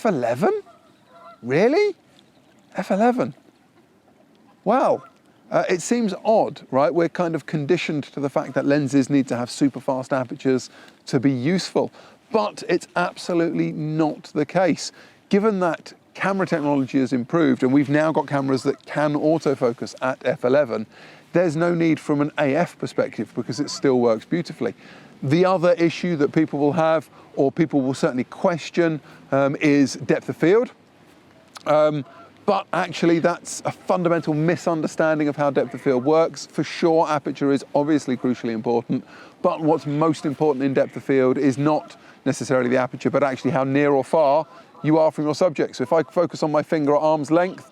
F11? Really? F11? Wow. It seems odd, right? We're kind of conditioned to the fact that lenses need to have super fast apertures to be useful, but it's absolutely not the case. Given that camera technology has improved and we've now got cameras that can autofocus at f11, there's no need from an AF perspective because it still works beautifully. The other issue that people will have, or people will certainly question, is depth of field. But actually that's a fundamental misunderstanding of how depth of field works. For sure, aperture is obviously crucially important, but what's most important in depth of field is not necessarily the aperture, but actually how near or far you are from your subject. So if I focus on my finger at arm's length,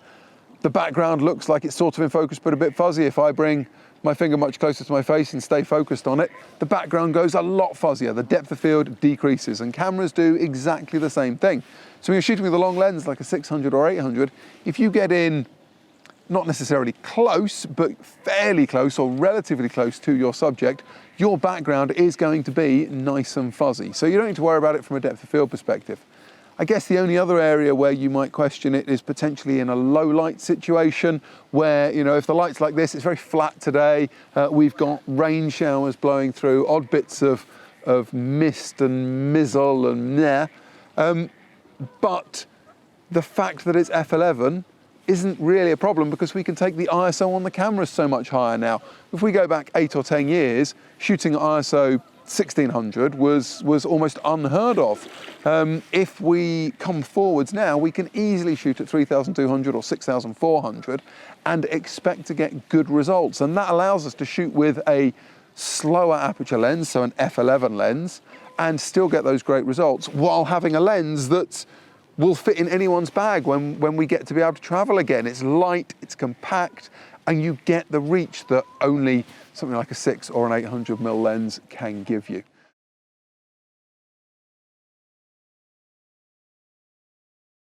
the background looks like it's sort of in focus but a bit fuzzy. If I bring my finger much closer to my face and stay focused on it, the background goes a lot fuzzier. The depth of field decreases, and cameras do exactly the same thing. So when you're shooting with a long lens like a 600 or 800, if you get in not necessarily close, but fairly close or relatively close to your subject, your background is going to be nice and fuzzy. So you don't need to worry about it from a depth of field perspective. I guess the only other area where you might question it is potentially in a low light situation where, you know, if the light's like this, it's very flat today, we've got rain showers blowing through, odd bits of mist and mizzle and but the fact that it's f11 isn't really a problem because we can take the ISO on the cameras so much higher now. If we go back 8 or 10 years, shooting at ISO 1600 was almost unheard of. If we come forwards now, we can easily shoot at 3200 or 6400 and expect to get good results. And that allows us to shoot with a slower aperture lens, so an f11 lens, and still get those great results while having a lens that will fit in anyone's bag when we get to be able to travel again. It's light, it's compact, and you get the reach that only something like a 6 or an 800mm lens can give you.